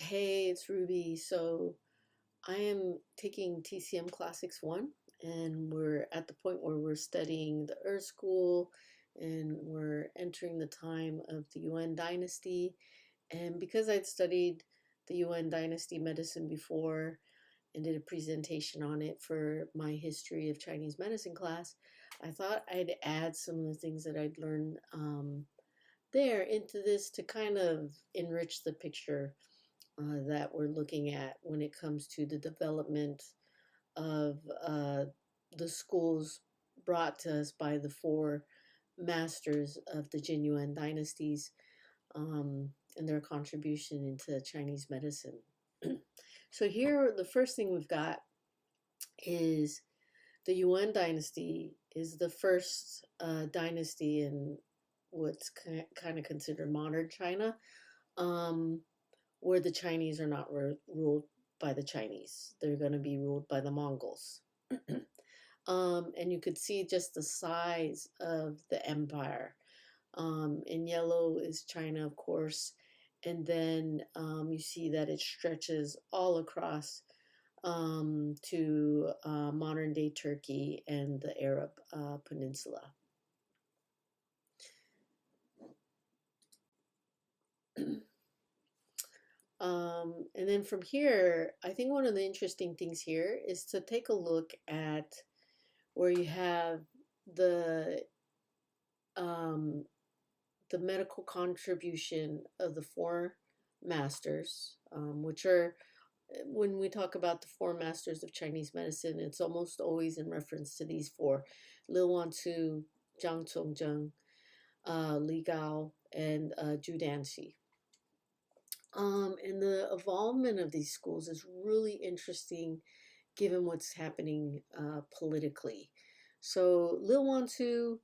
Hey, it's Ruby. So I am taking TCM Classics 1, and we're at the point where we're studying the Earth School, and we're entering the time of the Yuan Dynasty. And because I'd studied the Yuan Dynasty medicine before and did a presentation on it for my history of Chinese medicine class, I thought I'd add some of the things that I'd learned there into this to kind of enrich the picture that we're looking at when it comes to the development of the schools brought to us by the four masters of the Jin Yuan dynasties and their contribution into Chinese medicine. So here, the first thing we've got is the Yuan dynasty is the first dynasty in what's kind of considered modern China. Um, where the Chinese are not ruled by the Chinese. They're going to be ruled by the Mongols. And you could see just the size of the empire. In yellow is China, of course. And then you see that it stretches all across to modern day Turkey and the Arab Peninsula. And then from here, I think one of the interesting things here is to take a look at where you have the um, the medical contribution of the four masters, which are when we talk about the four masters of Chinese medicine, it's almost always in reference to these four: Li Wantu, Zhang Congzheng, Li Gao, and Zhu Danxi. And the involvement of these schools is really interesting given what's happening politically. So Lil Wantu,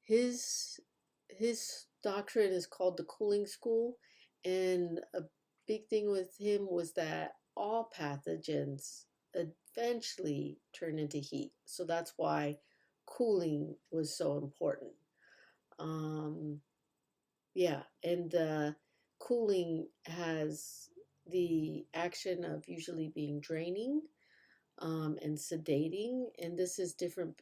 his his doctrine is called the cooling school, and a big thing with him was that all pathogens eventually turn into heat. So that's why cooling was so important. Um, yeah, and cooling has the action of usually being draining and sedating, and this is different.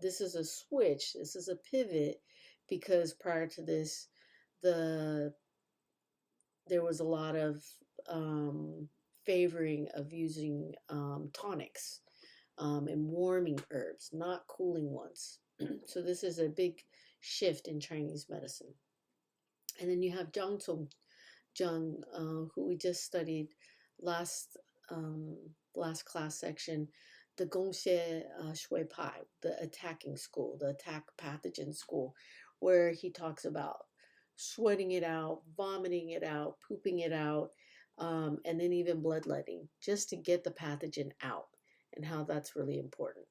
This is a switch. This is a pivot because prior to this, the there was a lot of favoring of using tonics and warming herbs, not cooling ones. So this is a big shift in Chinese medicine. And then you have Zhang Zheng, who we just studied last um, last class section, the Gongxie Shui Pai, the attacking school, the attack pathogen school, where he talks about sweating it out, vomiting it out, pooping it out, and then even bloodletting, just to get the pathogen out, and how that's really important.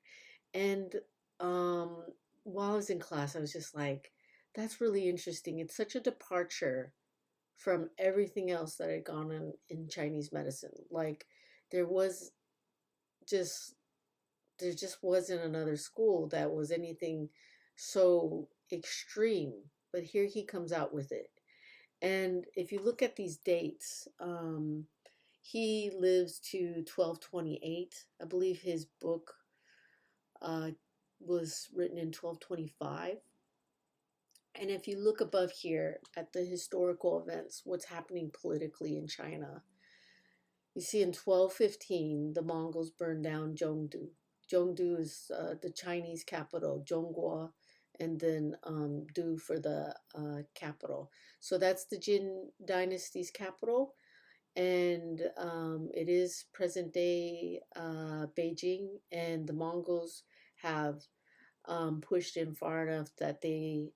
And um, while I was in class, I was just like, that's really interesting. It's such a departure from everything else that had gone on in Chinese medicine. Like there was just there just wasn't another school that was anything so extreme. But here he comes out with it. And if you look at these dates, he lives to 1228. I believe his book uh, was written in 1225. And if you look above here at the historical events, what's happening politically in China, you see in 1215, the Mongols burned down Zhongdu. Zhongdu is the Chinese capital, Zhongguo, and then Du for the capital. So that's the Jin dynasty's capital, and it is present day Beijing, and the Mongols have pushed in far enough that they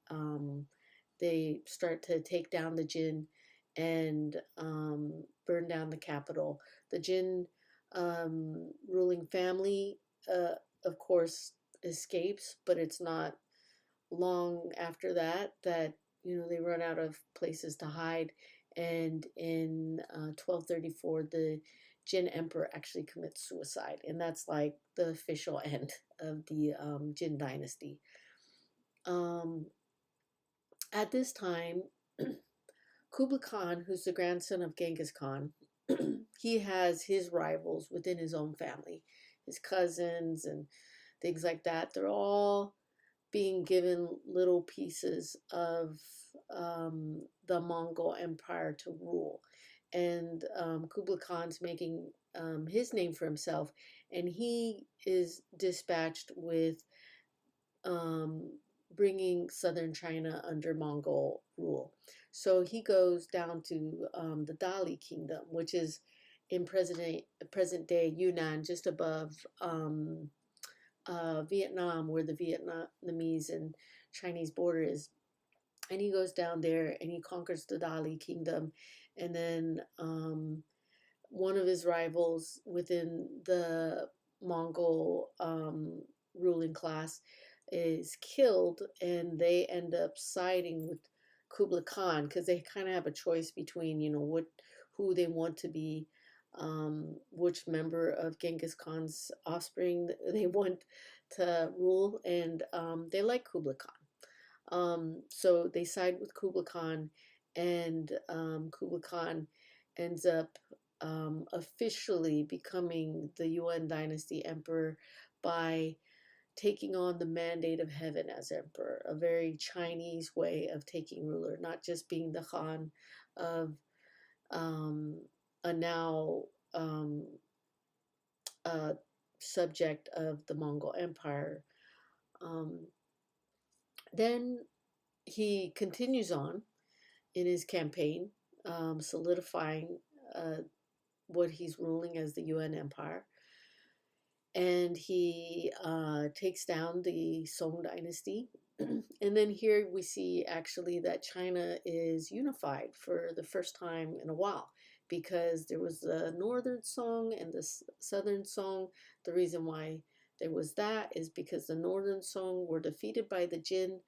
start to take down the Jin and burn down the capital. The Jin ruling family, of course, escapes, but it's not long after that that they run out of places to hide. And in 1234, the Jin emperor actually commits suicide, and that's like the official end of the Jin dynasty. Um, at this time, Kublai Khan, who's the grandson of Genghis Khan, he has his rivals within his own family, his cousins and things like that. They're all being given little pieces of the Mongol Empire to rule. And Kublai Khan's making his name for himself, and he is dispatched with um, bringing southern China under Mongol rule. So he goes down to the Dali Kingdom, which is in present day Yunnan, just above Vietnam, where the Vietnamese and Chinese border is. And he goes down there and he conquers the Dali Kingdom. And then one of his rivals within the Mongol ruling class is killed, and they end up siding with Kublai Khan because they kind of have a choice between, who they want to be, which member of Genghis Khan's offspring they want to rule, and they like Kublai Khan. So they side with Kublai Khan, and Kublai Khan ends up officially becoming the Yuan Dynasty emperor by taking on the mandate of heaven as emperor, a very Chinese way of taking ruler, not just being the Khan of a now a subject of the Mongol Empire. Um, then he continues on in his campaign, solidifying what he's ruling as the Yuan Empire. And he takes down the Song Dynasty. And then here we see actually that China is unified for the first time in a while, because there was the Northern Song and the Southern Song. The reason why there was that is because the Northern Song were defeated by the Jin,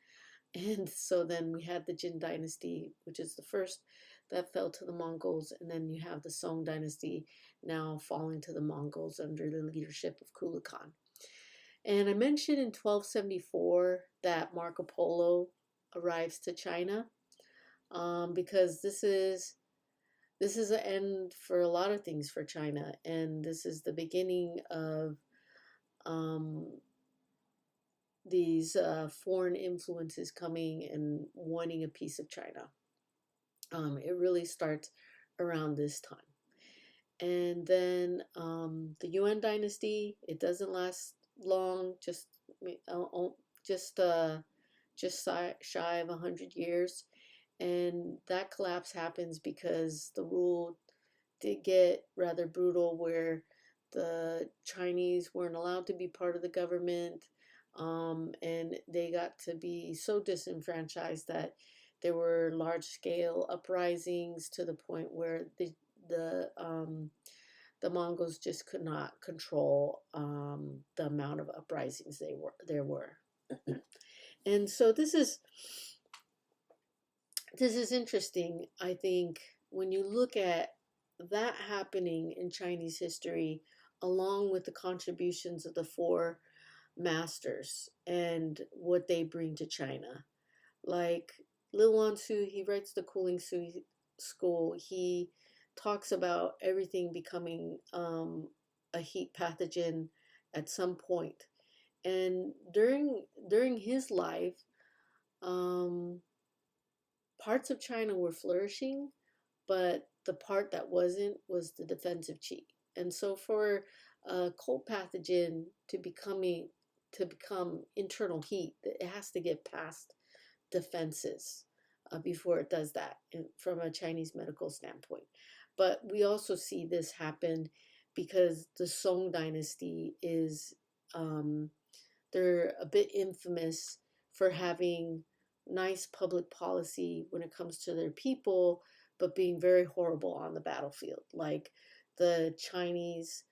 and so then we had the Jin Dynasty, which is the first that fell to the Mongols, and then you have the Song Dynasty now falling to the Mongols under the leadership of Kublai Khan. And I mentioned in 1274 that Marco Polo arrives to China, because this is an end for a lot of things for China, and this is the beginning of these foreign influences coming and wanting a piece of China. It really starts around this time. And then the Yuan dynasty, it doesn't last long, just shy of 100 years. And that collapse happens because the rule did get rather brutal, where the Chinese weren't allowed to be part of the government, and they got to be so disenfranchised that there were large-scale uprisings to the point where the Mongols just could not control the amount of uprisings there were. And so this is interesting, I think, when you look at that happening in Chinese history, along with the contributions of the four masters and what they bring to China. Like Lil Wan Su, he writes the Cooling School. He talks about everything becoming a heat pathogen at some point. And during his life, parts of China were flourishing, but the part that wasn't was the defensive qi. And so for a cold pathogen to become internal heat, it has to get past defenses before it does that from a Chinese medical standpoint. But we also see this happen because the Song dynasty is, they're a bit infamous for having nice public policy when it comes to their people, but being very horrible on the battlefield. Like the Chinese,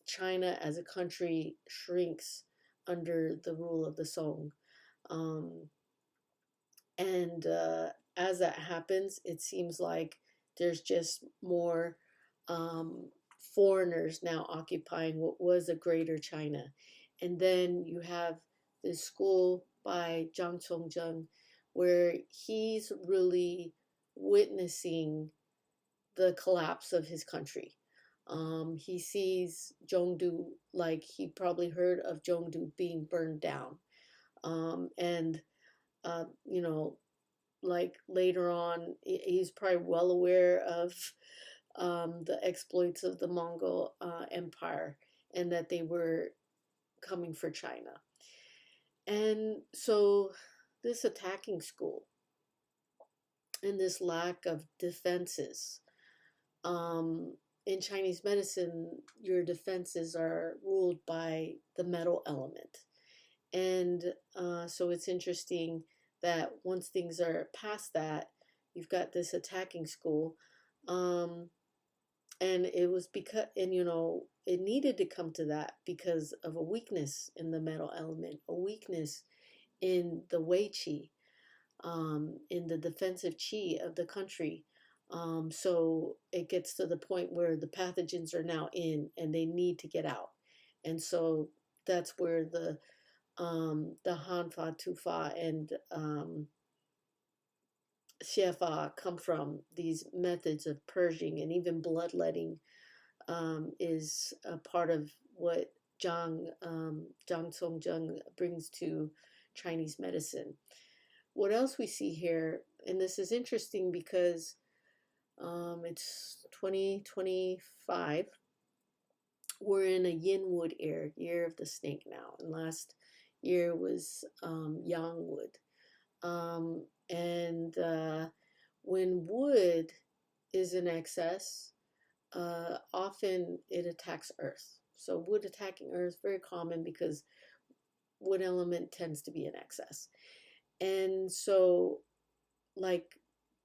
China as a country shrinks under the rule of the Song. And as that happens, it seems like there's just more foreigners now occupying what was a greater China. And then you have this school by Zhang Chongzheng, where he's really witnessing the collapse of his country. He sees Zhongdu, like he probably heard of Zhongdu being burned down. And, you know, like later on, he's probably well aware of the exploits of the Mongol Empire and that they were coming for China. And so this attacking school and this lack of defenses. In Chinese medicine, your defenses are ruled by the metal element. And so it's interesting that once things are past that, you've got this attacking school. And it was because, and you know, it needed to come to that because of a weakness in the metal element, a weakness in the Wei Qi, in the defensive Qi of the country. So it gets to the point where the pathogens are now in and they need to get out. And so that's where the Hanfa, Tufa, and Xiefa come from. These methods of purging and even bloodletting is a part of what Zhang Songjung brings to Chinese medicine. What else we see here, and this is interesting because it's 2025. We're in a yin wood year of the snake now, and last year was yang wood. And when wood is in excess, often it attacks earth. So wood attacking earth, very common because wood element tends to be in excess. And so, like,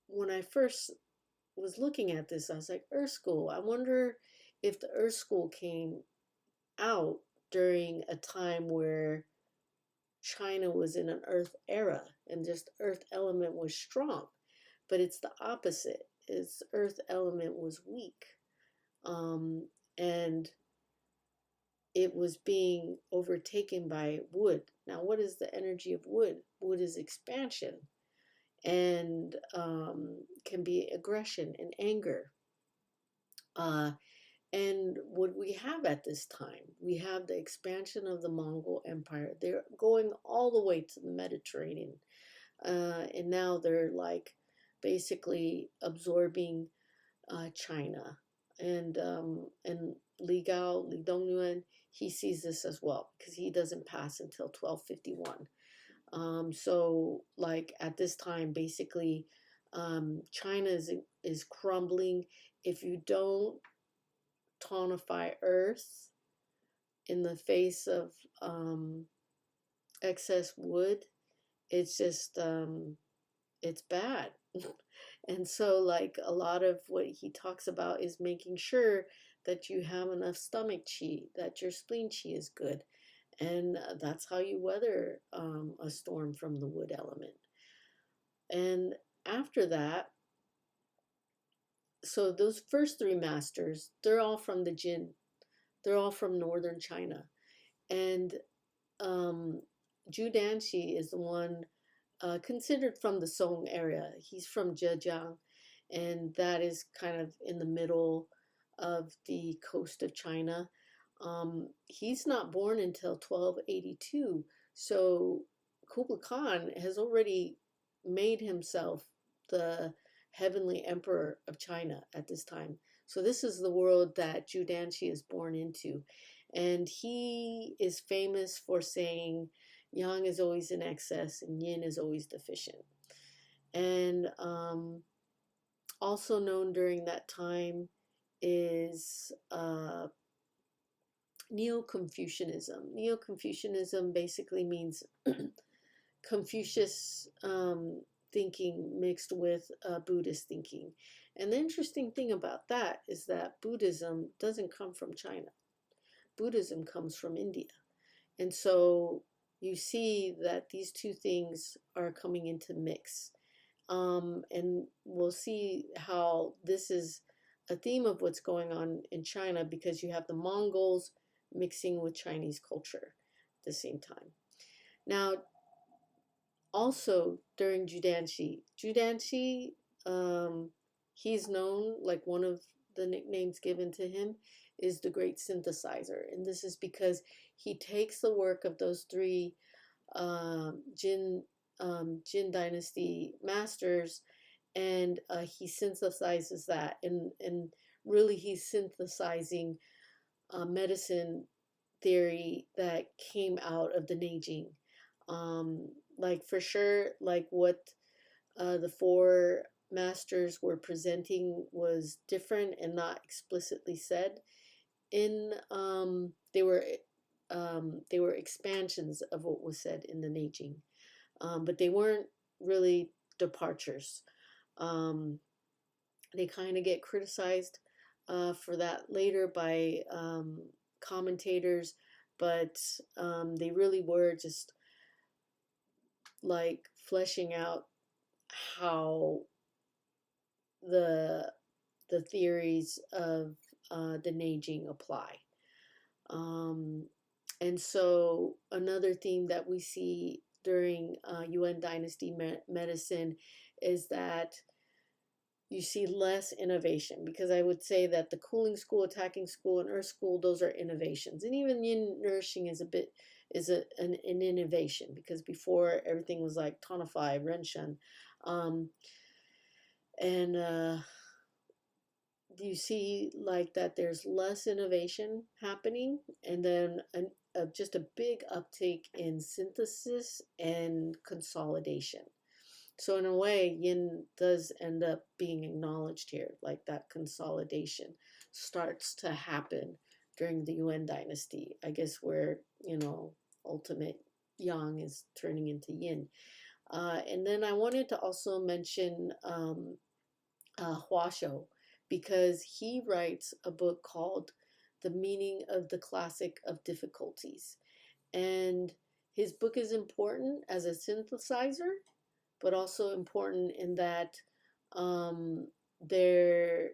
when I first was looking at this, I was like, Earth School. I wonder if the Earth School came out during a time where China was in an Earth era and just Earth element was strong. But it's the opposite. Its Earth element was weak. And it was being overtaken by wood. Now, what is the energy of wood? Wood is expansion and can be aggression and anger. And what we have at this time, we have the expansion of the Mongol Empire. They're going all the way to the Mediterranean. And now they're like basically absorbing China. And Li Dongyuan, he sees this as well because he doesn't pass until 1251. So like at this time, basically, China is crumbling. If you don't tonify earth in the face of excess wood, it's just it's bad. And so like a lot of what he talks about is making sure that you have enough stomach chi, that your spleen chi is good, and that's how you weather a storm from the wood element. And after that, so those first three masters, they're all from the Jin. They're all from northern China. And Zhu Danxi is the one considered from the Song area. He's from Zhejiang, and that is kind of in the middle of the coast of China. He's not born until 1282, so Kublai Khan has already made himself the heavenly emperor of China at this time. So this is the world that Zhu Danxi is born into. And he is famous for saying yang is always in excess and yin is always deficient. And also known during that time is Neo-Confucianism. Neo-Confucianism basically means Confucius thinking mixed with Buddhist thinking. And the interesting thing about that is that Buddhism doesn't come from China. Buddhism comes from India. And so you see that these two things are coming into mix. And we'll see how this is a theme of what's going on in China because you have the Mongols mixing with Chinese culture at the same time. Now, also during Zhu Danxi, he's known, like one of the nicknames given to him is the great synthesizer. And this is because he takes the work of those three Jin Jin Dynasty masters, and he synthesizes that, and really he's synthesizing medicine theory that came out of the Neijing. Like for sure, like what the four masters were presenting was different and not explicitly said. In they were expansions of what was said in the Neijing, but they weren't really departures. Um, they kind of get criticized for that later by commentators, but they really were just like fleshing out how the the theories of the Neijing apply. Um, and so another theme that we see during Yuan Dynasty medicine is that you see less innovation, because I would say that the cooling school, attacking school, and earth school, those are innovations. And even yin nourishing is a bit an innovation, because before everything was like tonify, renshan. Um, and you see like that there's less innovation happening, and then just a big uptake in synthesis and consolidation. So in a way, yin does end up being acknowledged here, like that consolidation starts to happen during the Yuan dynasty, I guess, where, ultimate yang is turning into yin. And then I wanted to also mention Huasho, because he writes a book called The Meaning of the Classic of Difficulties. And his book is important as a synthesizer, but also important in that there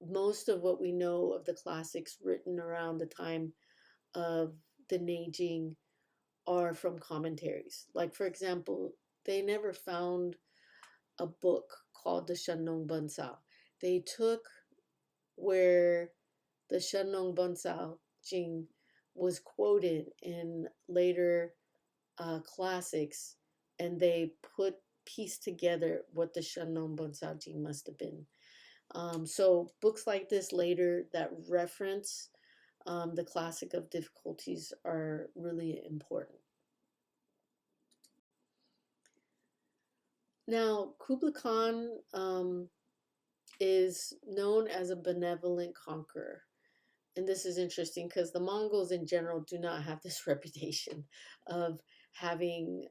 most of what we know of the classics written around the time of the Neijing are from commentaries. Like, for example, they never found a book called the Shenong Bensao. They took where the Shenong Bensao Jing was quoted in later classics, and they pieced together what the Shenong Bensao Jing must have been. So books like this later that reference the classic of difficulties are really important. Now, Kublai Khan is known as a benevolent conqueror. And this is interesting because the Mongols in general do not have this reputation of having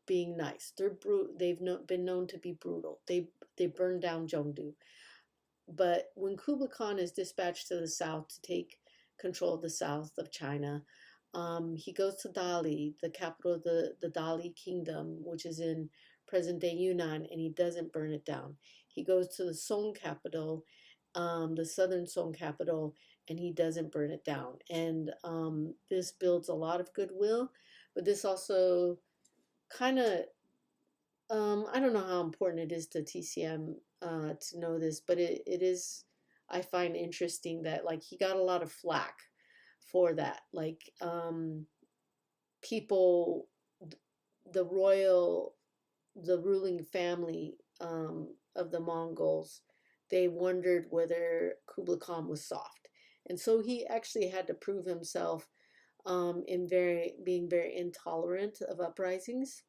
being nice. They've been known to be brutal. They burned down Zhongdu. But when Kublai Khan is dispatched to the south to take control of the south of China, he goes to Dali, the capital of the Dali kingdom, which is in present-day Yunnan, and he doesn't burn it down. He goes to the Song capital, the southern Song capital, and he doesn't burn it down. And this builds a lot of goodwill, but this also kind of, I don't know how important it is to TCM to know this, but it is, I find interesting that like he got a lot of flack for that. Like people, the ruling family of the Mongols, they wondered whether Kublai Khan was soft. And so he actually had to prove himself in being very intolerant of uprisings,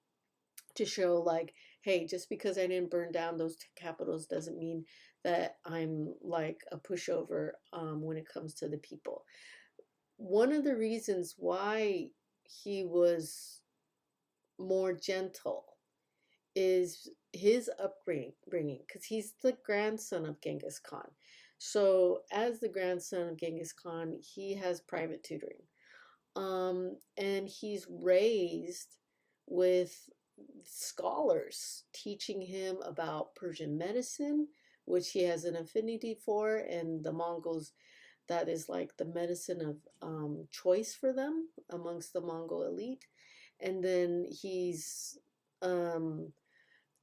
to show like, hey, just because I didn't burn down those capitals doesn't mean that I'm like a pushover when it comes to the people. One of the reasons why he was more gentle is his upbringing, because he's the grandson of Genghis Khan. So as the grandson of Genghis Khan, he has private tutoring. And he's raised with scholars teaching him about Persian medicine, which he has an affinity for, and the Mongols, that is like the medicine of choice for them amongst the Mongol elite. And then he's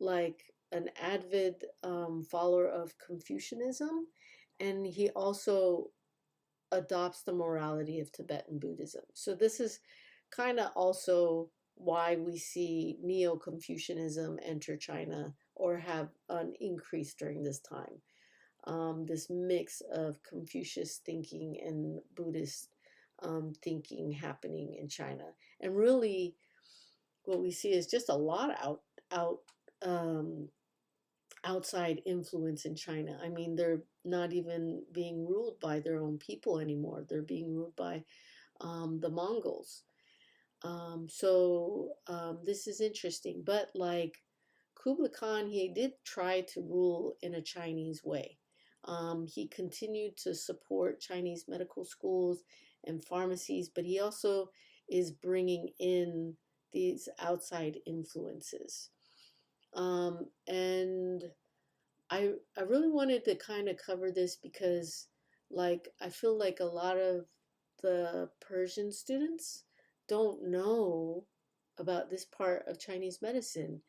like an avid follower of Confucianism, and he also adopts the morality of Tibetan Buddhism. So this is kind of also why we see Neo-Confucianism enter China or have an increase during this time. This mix of Confucius thinking and Buddhist thinking happening in China. And really, what we see is just a lot of out um, outside influence in China. I mean, they're not even being ruled by their own people anymore. They're being ruled by the Mongols. This is interesting. But like Kublai Khan, he did try to rule in a Chinese way. He continued to support Chinese medical schools and pharmacies, but he also is bringing in these outside influences. And I really wanted to kind of cover this because like I feel like a lot of the Persian students don't know about this part of Chinese medicine,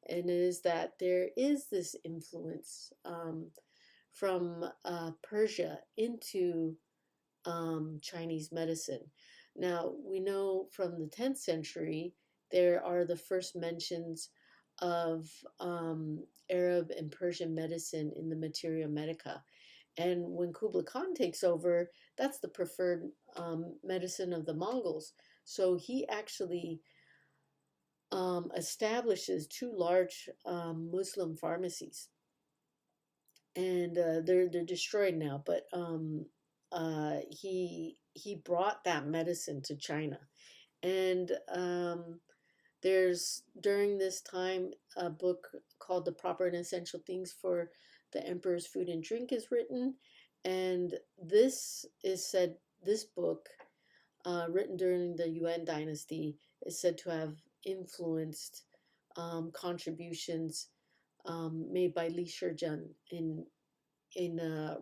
and it is that there is this influence from Persia into Chinese medicine. Now, we know from the 10th century, there are the first mentions of Arab and Persian medicine in the Materia Medica. And when Kublai Khan takes over, that's the preferred medicine of the Mongols. So he actually establishes two large Muslim pharmacies. And they're destroyed now, but he brought that medicine to China, and there's during this time a book called The Proper and Essential Things for the Emperor's Food and Drink is written, and this book written during the Yuan Dynasty is said to have influenced contributions made by Li Shizhen in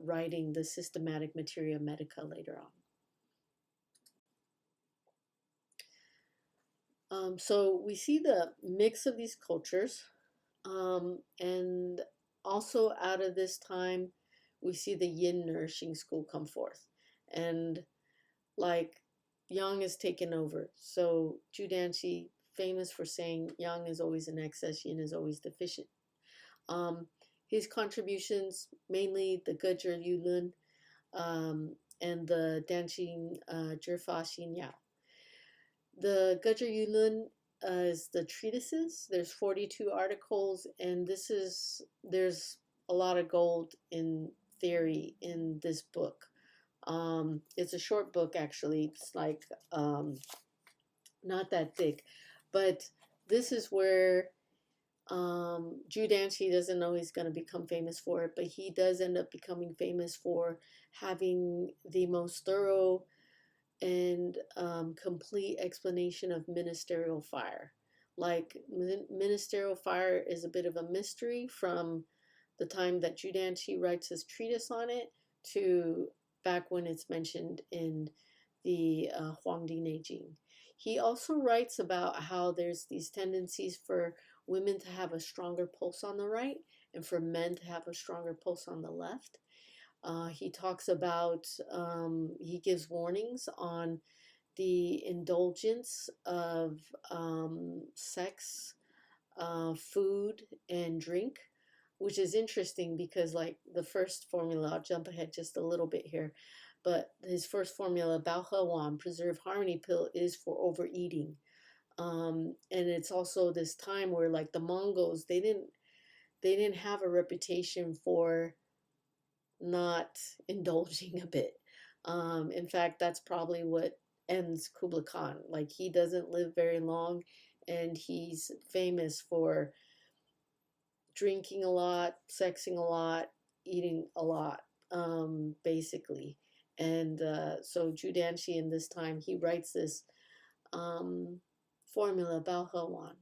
writing the Systematic Materia Medica later on. So we see the mix of these cultures, and also out of this time, we see the Yin nourishing school come forth, and like Yang is taken over. So Zhu Danxi, famous for saying Yang is always in excess, Yin is always deficient. His contributions, mainly the Gezhi Yulun and the Danqing Zhifa Xinyao. The Gezhi Yulun is the treatises. There's 42 articles, and there's a lot of gold in theory in this book. It's a short book, actually. It's like not that thick, but this is where Zhu Danxi doesn't know he's going to become famous for it, but he does end up becoming famous for having the most thorough and complete explanation of ministerial fire. Like, ministerial fire is a bit of a mystery from the time that Zhu Danxi writes his treatise on it to back when it's mentioned in the Huangdi Neijing. He also writes about how there's these tendencies for women to have a stronger pulse on the right and for men to have a stronger pulse on the left. He talks about, he gives warnings on the indulgence of sex, food, and drink, which is interesting because, like, the first formula, I'll jump ahead just a little bit here, but his first formula, Bao He Wan, Preserve Harmony Pill, is for overeating. And it's also this time where, like, the Mongols, they didn't have a reputation for not indulging a bit. In fact, that's probably what ends Kublai Khan. Like, he doesn't live very long, and he's famous for drinking a lot, sexing a lot, eating a lot, basically. And so Zhu Danxi in this time, he writes this formula, Bao He Wan.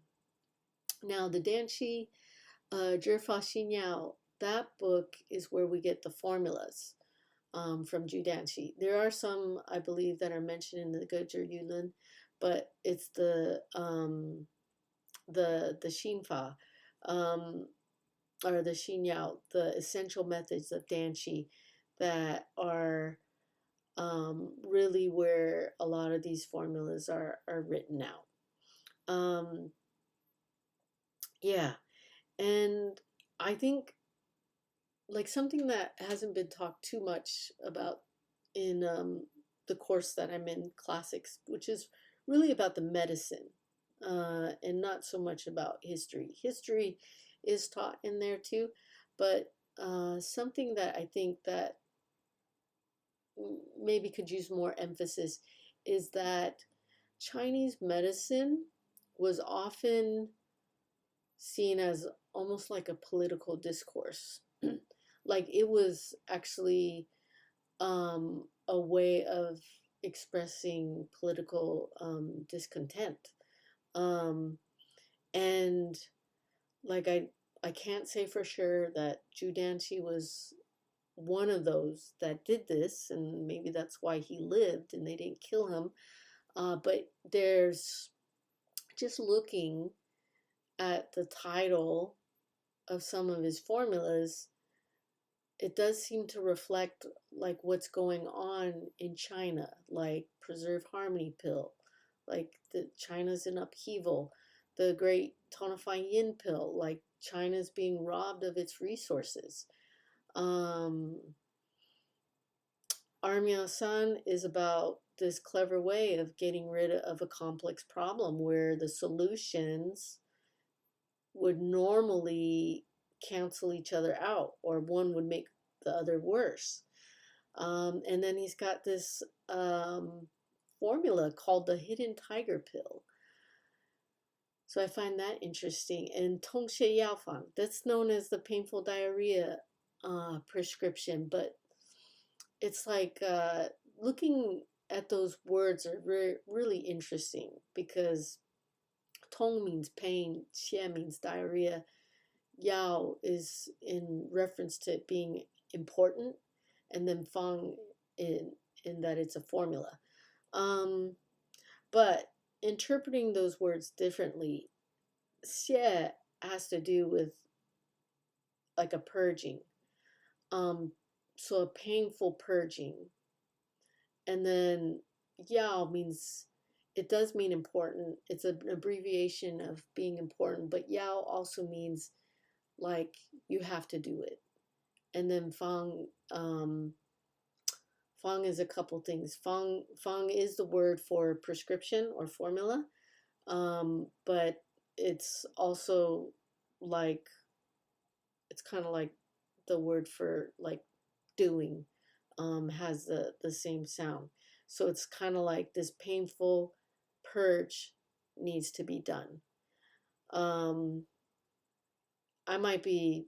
Now, the Danxi Zhifa Xinyao, that book is where we get the formulas from Zhu Danxi. There are some, I believe, that are mentioned in the Gezhi Yulun, but it's the Xinfa. or the Xinyao, the essential methods of Danshi that are really where a lot of these formulas are written out. Yeah, and I think like something that hasn't been talked too much about in the course that I'm in, classics, which is really about the medicine and not so much about history. History is taught in there too, but something that I think that maybe could use more emphasis is that Chinese medicine was often seen as almost like a political discourse. Like it was actually a way of expressing political discontent. Um, and like I can't say for sure that Zhu Danqi was one of those that did this, and maybe that's why he lived and they didn't kill him. But there's just looking at the title of some of his formulas, it does seem to reflect like what's going on in China, like preserve harmony pill, like the China's in upheaval, the great tonifying yin pill, like China's being robbed of its resources. Um, Armya San is about this clever way of getting rid of a complex problem where the solutions would normally cancel each other out, or one would make the other worse. And then he's got this formula called the hidden tiger pill. So I find that interesting. And Tong Xie Yao Fan, that's known as the painful diarrhea prescription, but it's like looking at those words are really interesting because Tong means pain, Xie means diarrhea, Yao is in reference to it being important, and then Fang in that it's a formula. Um, but interpreting those words differently, Xie has to do with like a purging. So a painful purging. And then Yao means, it does mean important. It's an abbreviation of being important, but Yao also means like you have to do it. And then Fang, Fang is a couple things. Fang is the word for prescription or formula, but it's also like, it's kind of like the word for like doing, has the same sound. So it's kind of like this painful purge needs to be done. Um, I might be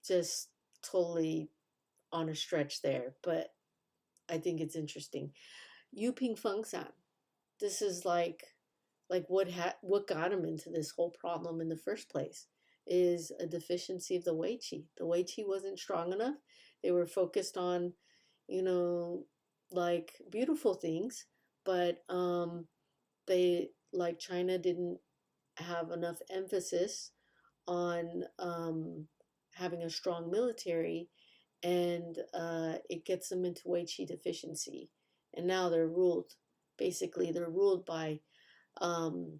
just totally on a stretch there, but I think it's interesting. Yu Ping Feng San. This is like what got him into this whole problem in the first place is a deficiency of the Wei Qi. The Wei Qi wasn't strong enough. They were focused on, you know, like beautiful things, but they like China didn't have enough emphasis on having a strong military, and it gets them into Wei Qi deficiency, and now they're ruled. Basically, they're ruled by um,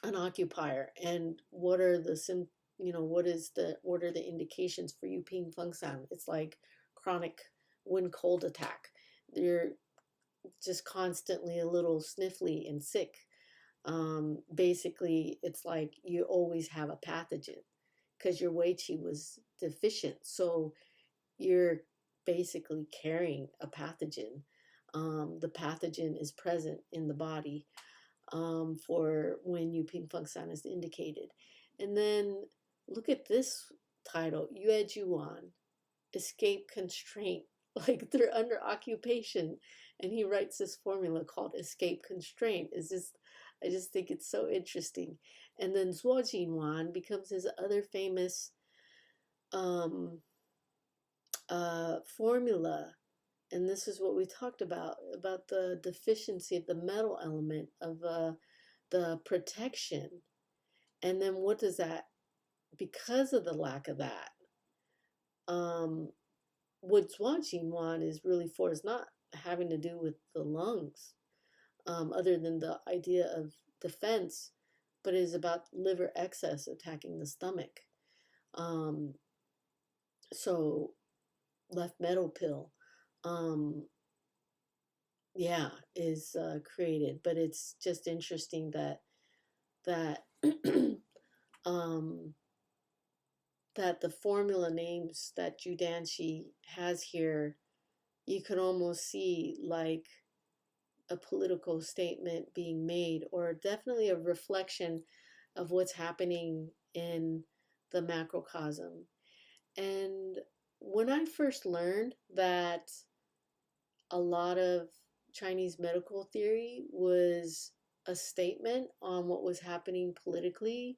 an occupier. And what are the what are the indications for Yu Ping Feng San? It's like chronic wind cold attack. You're just constantly a little sniffly and sick. Basically, it's like you always have a pathogen because your Wei Qi was deficient. So you're basically carrying a pathogen. The pathogen is present in the body for when Yu Ping Feng San is indicated. And then look at this title, Yue Yuan, Escape Constraint. Like they're under occupation. And he writes this formula called escape constraint. I just think it's so interesting. And then Zuo Jinwan becomes his other famous um, formula. And this is what we talked about the deficiency of the metal element of the protection. And then what does that because of the lack of that, um, what Yuan is really for is not having to do with the lungs, other than the idea of defense, but is about liver excess attacking the stomach. Um, so left metal pill, um, yeah, is created, but it's just interesting that um, that the formula names that Judanshi has here, you can almost see like a political statement being made, or definitely a reflection of what's happening in the macrocosm. And when I first learned that a lot of Chinese medical theory was a statement on what was happening politically,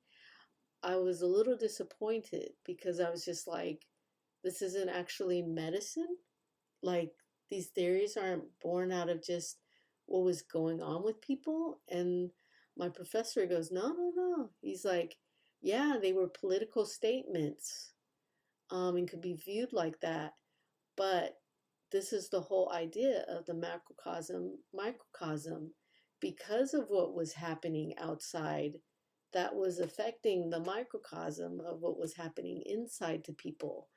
I was a little disappointed because I was just like, this isn't actually medicine. Like, these theories aren't born out of just what was going on with people. And my professor goes, no, no, no. He's like, yeah, they were political statements, and could be viewed like that. But this is the whole idea of the macrocosm, microcosm, because of what was happening outside that was affecting the microcosm of what was happening inside to people.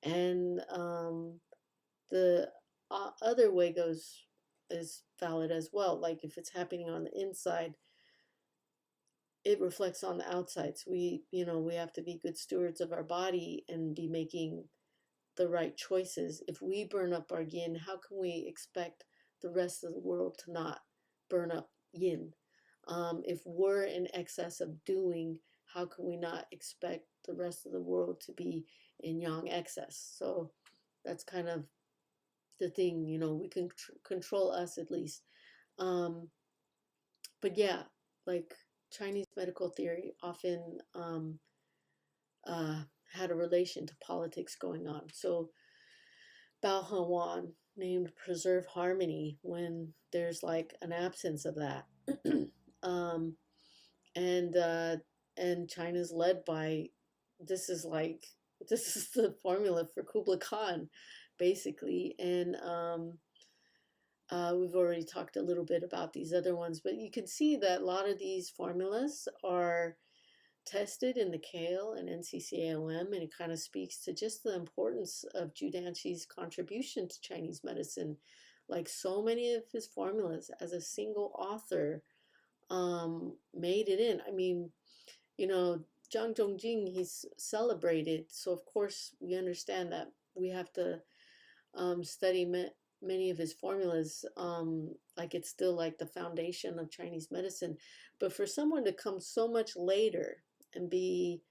And the other way goes is valid as well. Like if it's happening on the inside, it reflects on the outside. So we have to be good stewards of our body and be making the right choices. If we burn up our yin, how can we expect the rest of the world to not burn up yin? If we're in excess of doing, how can we not expect the rest of the world to be in yang excess? So that's kind of the thing, we can control us at least. Um, but yeah, like Chinese medical theory often uh, had a relation to politics going on. So Bao Wan named preserve harmony when there's like an absence of that. um, and uh, and China's led by this is like this is the formula for Kublai Khan, basically. And we've already talked a little bit about these other ones, but you can see that a lot of these formulas are tested in the Kale and NCCAOM, and it kind of speaks to just the importance of Judanshi's contribution to Chinese medicine. Like so many of his formulas, as a single author, made it in. I mean, Zhang Zhongjing, he's celebrated, so of course we understand that we have to study many of his formulas, like it's still like the foundation of Chinese medicine. But for someone to come so much later and be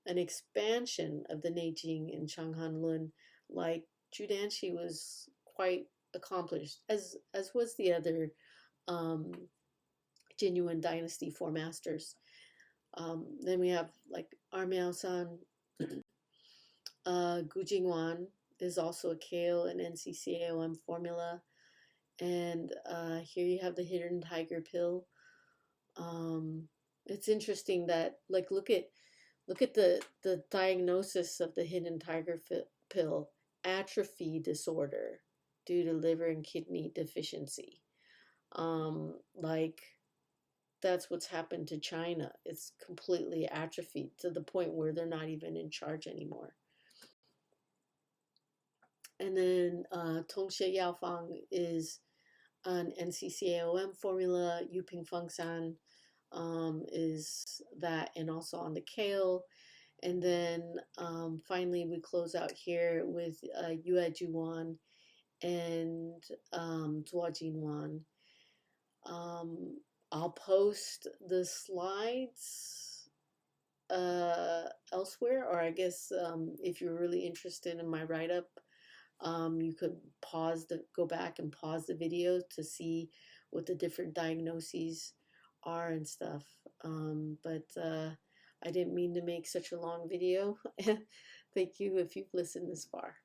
an expansion of the Neijing and Changhan Lun, like Judanshi was quite accomplished, as was the other um, genuine Dynasty Four Masters. Then we have like Armiao San, Gu Jingwan is also a Kale and NCCAOM formula. And here you have the hidden tiger pill. Um, it's interesting that like look at the diagnosis of the hidden tiger pill: atrophy disorder due to liver and kidney deficiency. Like that's what's happened to China. It's completely atrophied to the point where they're not even in charge anymore. And then Tongxie Yaofang is an NCCAOM formula. Yuping Fengshan is that, and also on the Kale. And then finally, we close out here with Yue Juan and Zhuo Jinwan. I'll post the slides elsewhere, or I guess if you're really interested in my write-up, you could go back and pause the video to see what the different diagnoses are and stuff. But I didn't mean to make such a long video. Thank you if you've listened this far.